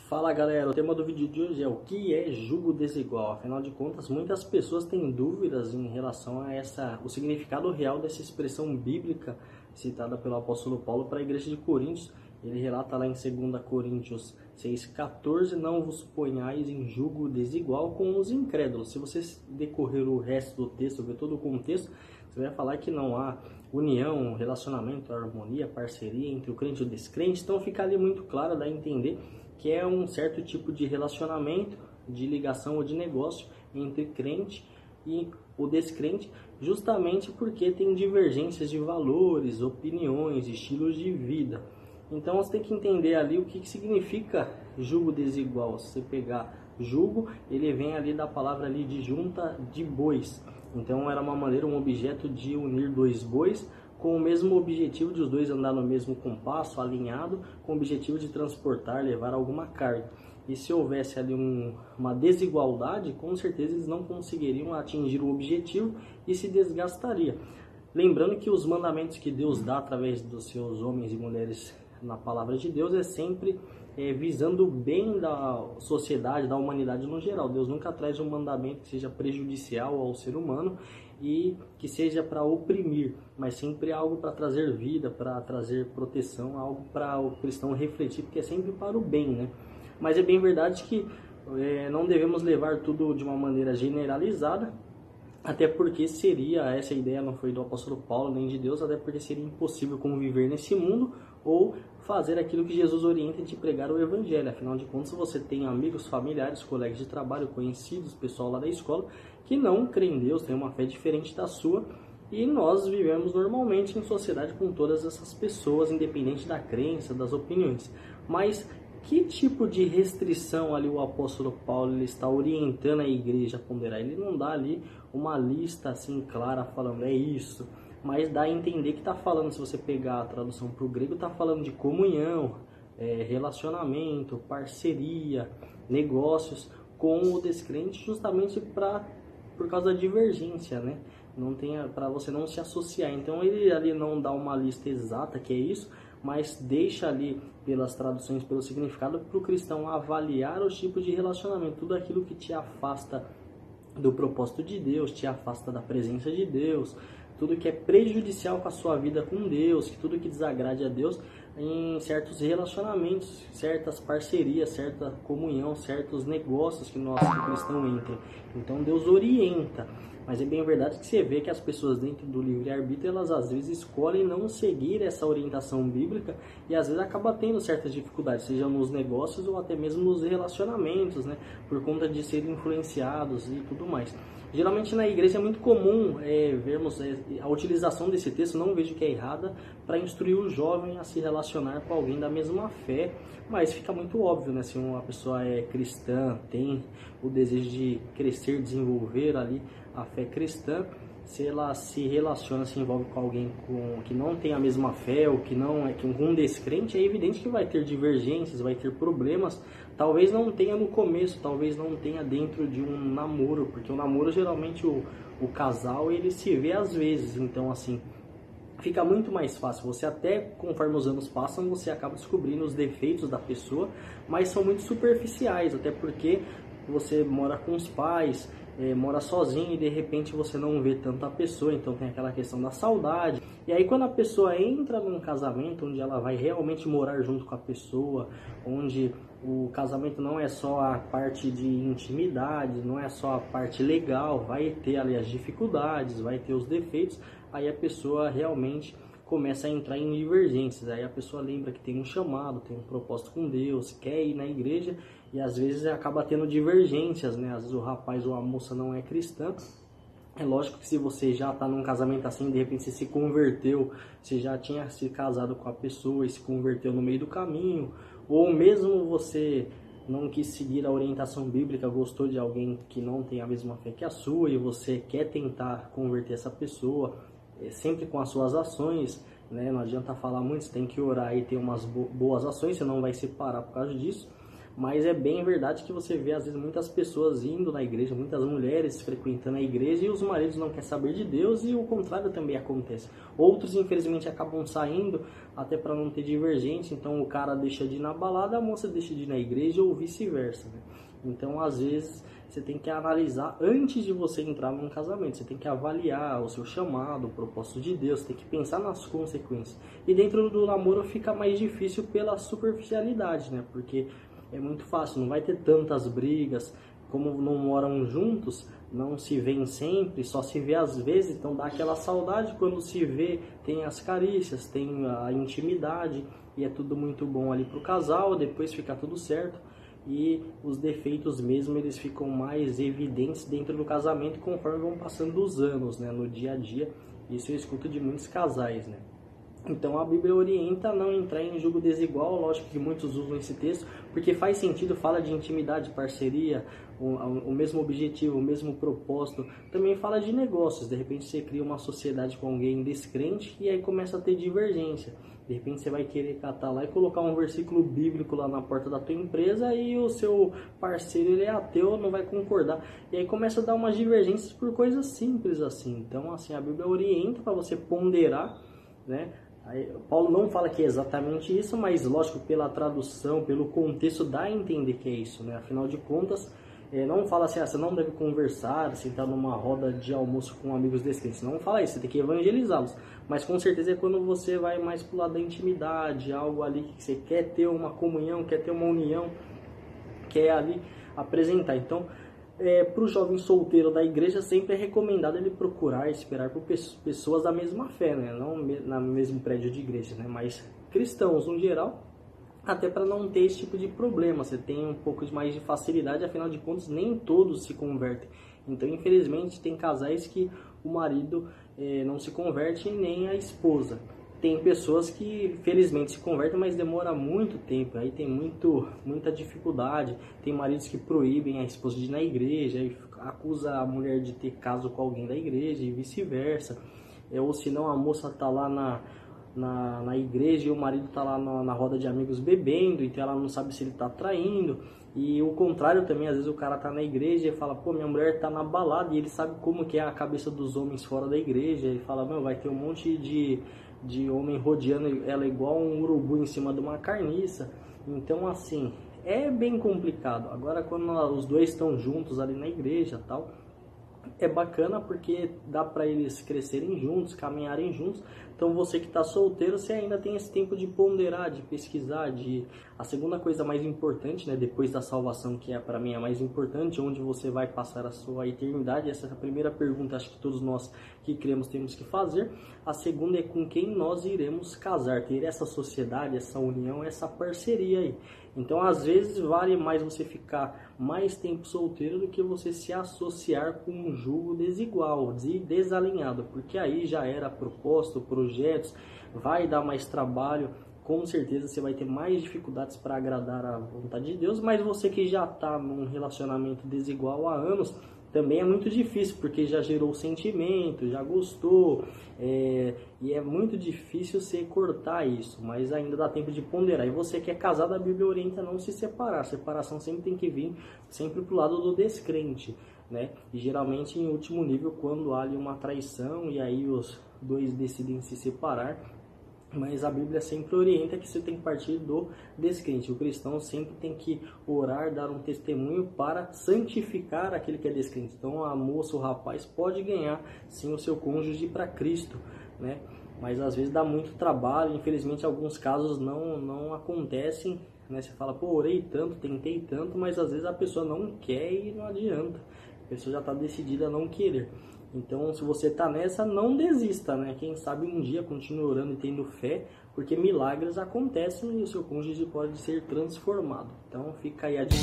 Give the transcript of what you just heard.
Fala galera, o tema do vídeo de hoje é o que é jugo desigual. Afinal de contas, muitas pessoas têm dúvidas em relação a o significado real dessa expressão bíblica citada pelo apóstolo Paulo para a igreja de Coríntios. Ele relata lá em 2 Coríntios 6,14: não vos ponhais em jugo desigual com os incrédulos. Se você decorrer o resto do texto, ver todo o contexto, você vai falar que não há união, relacionamento, harmonia, parceria entre o crente e o descrente. Então fica ali muito claro, dá a entender que é um certo tipo de relacionamento, de ligação ou de negócio entre crente e o descrente, justamente porque tem divergências de valores, opiniões, estilos de vida. Então você tem que entender ali o que significa jugo desigual. Se você pegar jugo, ele vem ali da palavra ali de junta de bois. Então era uma maneira, um objeto de unir dois bois com o mesmo objetivo de os dois andar no mesmo compasso, alinhado, com o objetivo de transportar, levar alguma carga. E se houvesse ali uma desigualdade, com certeza eles não conseguiriam atingir o objetivo e se desgastaria. Lembrando que os mandamentos que Deus dá através dos seus homens e mulheres na palavra de Deus é sempre visando o bem da sociedade, da humanidade no geral. Deus nunca traz um mandamento que seja prejudicial ao ser humano e que seja para oprimir, mas sempre algo para trazer vida, para trazer proteção, algo para o cristão refletir, porque é sempre para o bem, né? Mas é bem verdade que não devemos levar tudo de uma maneira generalizada, até porque essa ideia não foi do apóstolo Paulo nem de Deus, até porque seria impossível conviver nesse mundo ou fazer aquilo que Jesus orienta de pregar o evangelho. Afinal de contas, você tem amigos, familiares, colegas de trabalho, conhecidos, pessoal lá da escola, que não creem em Deus, tem uma fé diferente da sua, e nós vivemos normalmente em sociedade com todas essas pessoas, independente da crença, das opiniões. Mas que tipo de restrição ali o apóstolo Paulo ele está orientando a igreja a ponderar? Ele não dá ali uma lista assim clara falando é isso, mas dá a entender que está falando, se você pegar a tradução para o grego, está falando de comunhão, relacionamento, parceria, negócios com o descrente, justamente por causa da divergência, né? Para você não se associar. Então ele ali não dá uma lista exata que é isso, mas deixa ali pelas traduções, pelo significado, para o cristão avaliar os tipos de relacionamento, tudo aquilo que te afasta do propósito de Deus, te afasta da presença de Deus, tudo que é prejudicial com a sua vida com Deus, tudo que desagrade a Deus em certos relacionamentos, certas parcerias, certa comunhão, certos negócios que o cristão entra. Então Deus orienta. Mas é bem verdade que você vê que as pessoas dentro do livre-arbítrio, elas às vezes escolhem não seguir essa orientação bíblica e às vezes acaba tendo certas dificuldades, seja nos negócios ou até mesmo nos relacionamentos, né? Por conta de serem influenciados e tudo mais. Geralmente na igreja é muito comum vermos a utilização desse texto, não vejo que é errada, para instruir o jovem a se relacionar com alguém da mesma fé, mas fica muito óbvio, né? Se uma pessoa é cristã, tem o desejo de crescer, desenvolver ali a fé cristã, se ela se relaciona, se envolve com alguém que não tem a mesma fé ou que não é que um descrente, é evidente que vai ter divergências, vai ter problemas. Talvez não tenha no começo, talvez não tenha dentro de um namoro, porque o namoro geralmente o casal ele se vê às vezes, então assim fica muito mais fácil. Você até conforme os anos passam, você acaba descobrindo os defeitos da pessoa, mas são muito superficiais, até porque você mora com os pais, mora sozinho e de repente você não vê tanto a pessoa, então tem aquela questão da saudade. E aí quando a pessoa entra num casamento onde ela vai realmente morar junto com a pessoa, onde o casamento não é só a parte de intimidade, não é só a parte legal, vai ter ali as dificuldades, vai ter os defeitos, aí a pessoa realmente começa a entrar em divergências. Aí a pessoa lembra que tem um chamado, tem um propósito com Deus, quer ir na igreja e às vezes acaba tendo divergências, né? Às vezes o rapaz ou a moça não é cristã. É lógico que se você já está num casamento assim, de repente você se converteu, você já tinha se casado com a pessoa e se converteu no meio do caminho, ou mesmo você não quis seguir a orientação bíblica, gostou de alguém que não tem a mesma fé que a sua e você quer tentar converter essa pessoa, sempre com as suas ações, né? Não adianta falar muito, você tem que orar e ter umas boas ações, você não vai se parar por causa disso. Mas é bem verdade que você vê, às vezes, muitas pessoas indo na igreja, muitas mulheres frequentando a igreja e os maridos não querem saber de Deus, e o contrário também acontece. Outros, infelizmente, acabam saindo até para não ter divergência, então o cara deixa de ir na balada, a moça deixa de ir na igreja ou vice-versa, né? Então, às vezes, você tem que analisar antes de você entrar num casamento. Você tem que avaliar o seu chamado, o propósito de Deus, você tem que pensar nas consequências. E dentro do namoro fica mais difícil pela superficialidade, né? Porque é muito fácil, não vai ter tantas brigas. Como não moram juntos, não se veem sempre, só se vê às vezes, então dá aquela saudade. Quando se vê, tem as carícias, tem a intimidade, e é tudo muito bom ali pro casal, depois fica tudo certo. E os defeitos mesmo, eles ficam mais evidentes dentro do casamento conforme vão passando os anos, né, no dia a dia. Isso eu escuto de muitos casais, né. Então a Bíblia orienta a não entrar em julgo desigual. Lógico que muitos usam esse texto porque faz sentido, fala de intimidade, parceria, o mesmo objetivo, o mesmo propósito. Também fala de negócios. De repente você cria uma sociedade com alguém descrente e aí começa a ter divergência. De repente você vai querer catar lá e colocar um versículo bíblico lá na porta da tua empresa e o seu parceiro, ele é ateu, não vai concordar. E aí começa a dar umas divergências por coisas simples assim. Então, assim, a Bíblia orienta para você ponderar, né? Aí, Paulo não fala que é exatamente isso, mas lógico, pela tradução, pelo contexto, dá a entender que é isso, né? Afinal de contas, não fala assim, você não deve conversar, sentar numa roda de almoço com amigos descrentes. Não fala isso, você tem que evangelizá-los. Mas com certeza é quando você vai mais pro lado da intimidade, algo ali que você quer ter uma comunhão, quer ter uma união, quer ali apresentar. Então, para o jovem solteiro da igreja, sempre é recomendado ele procurar esperar por pessoas da mesma fé, né? Não no mesmo prédio de igreja, né? Mas cristãos no geral, até para não ter esse tipo de problema. Você tem um pouco mais de facilidade, afinal de contas nem todos se convertem. Então, infelizmente, tem casais que o marido não se converte, nem a esposa. Tem pessoas que felizmente se convertem, mas demora muito tempo, aí tem muita dificuldade. Tem maridos que proíbem a esposa de ir na igreja, e acusa a mulher de ter caso com alguém da igreja e vice-versa. Ou senão a moça está lá na igreja e o marido está lá na roda de amigos bebendo, então ela não sabe se ele está traindo. E o contrário também, às vezes o cara tá na igreja e fala, pô, minha mulher tá na balada, e ele sabe como que é a cabeça dos homens fora da igreja, e fala, meu, vai ter um monte de homem rodeando ela igual um urubu em cima de uma carniça. Então, assim, é bem complicado. Agora, quando os dois estão juntos ali na igreja e tal, é bacana porque dá para eles crescerem juntos, caminharem juntos. Então você que está solteiro, você ainda tem esse tempo de ponderar, de pesquisar, a segunda coisa mais importante, né, depois da salvação, que para mim é a mais importante, onde você vai passar a sua eternidade. Essa é a primeira pergunta, acho que todos nós que cremos temos que fazer. A segunda é com quem nós iremos casar, ter essa sociedade, essa união, essa parceria aí. Então, às vezes, vale mais você ficar mais tempo solteiro do que você se associar com um julgo desigual, desalinhado, porque aí já era propósito, projetos, vai dar mais trabalho, com certeza você vai ter mais dificuldades para agradar a vontade de Deus. Mas você que já está num relacionamento desigual há anos, também é muito difícil, porque já gerou sentimento, já gostou, e é muito difícil você cortar isso, mas ainda dá tempo de ponderar. E você que é casado, a Bíblia orienta a não se separar. A separação sempre tem que vir sempre pro lado do descrente, né? E geralmente em último nível, quando há ali uma traição e aí os dois decidem se separar. Mas a Bíblia sempre orienta que você tem que partir do descrente. O cristão sempre tem que orar, dar um testemunho para santificar aquele que é descrente. Então a moça, o rapaz pode ganhar sim o seu cônjuge para Cristo, né? Mas às vezes dá muito trabalho, infelizmente alguns casos não acontecem, né? Você fala, pô, orei tanto, tentei tanto, mas às vezes a pessoa não quer e não adianta. A pessoa já está decidida a não querer. Então, se você está nessa, não desista, né? Quem sabe um dia continue orando e tendo fé, porque milagres acontecem e o seu cônjuge pode ser transformado. Então, fica aí a dica.